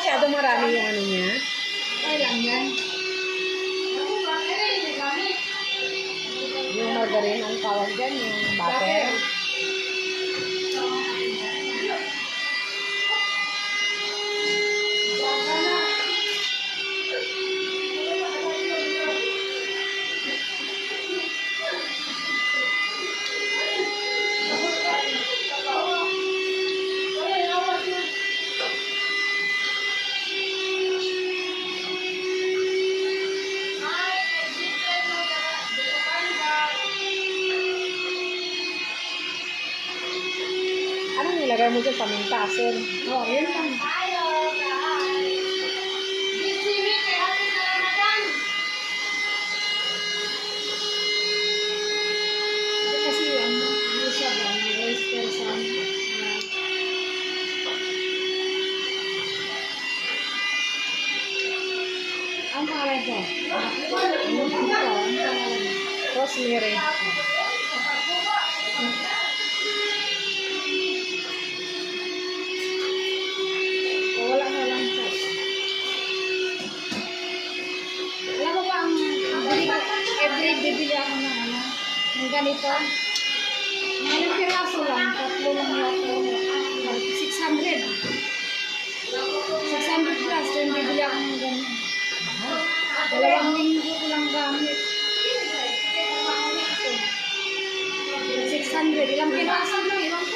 masyado marami yung ano niya. Okay lang yan. Yung margarine, ang tawag dyan, yung butter. Anong nilagay mo dyan? Paminta, asin. Oo, yun lang. Ito kasi ano siya ba? May oyster sa ang pangalan ko. Ang pangalan. Rosemary. Wala na lang siya. Alam mo ba ang bili ko, every bibili ako ng ano, ng ganito. Mga ilang piraso lang, tatlo lang yato. 600. 600 plus, yung bibili ako ng ganito. 2 linggo ko lang gamit. 600, ilang piraso lang, ilang po.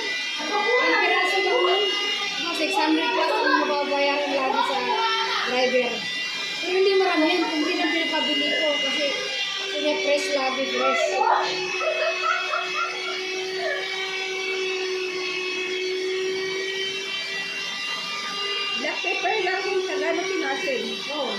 Ilang piraso lang yun. 600 plus ang mababayaran lagi sa driver. Pero hindi marami yan, kung hindi na pinapabili ko kasi pinapress lagi, press. Black pepper lang kung kagano pinasin. Oh.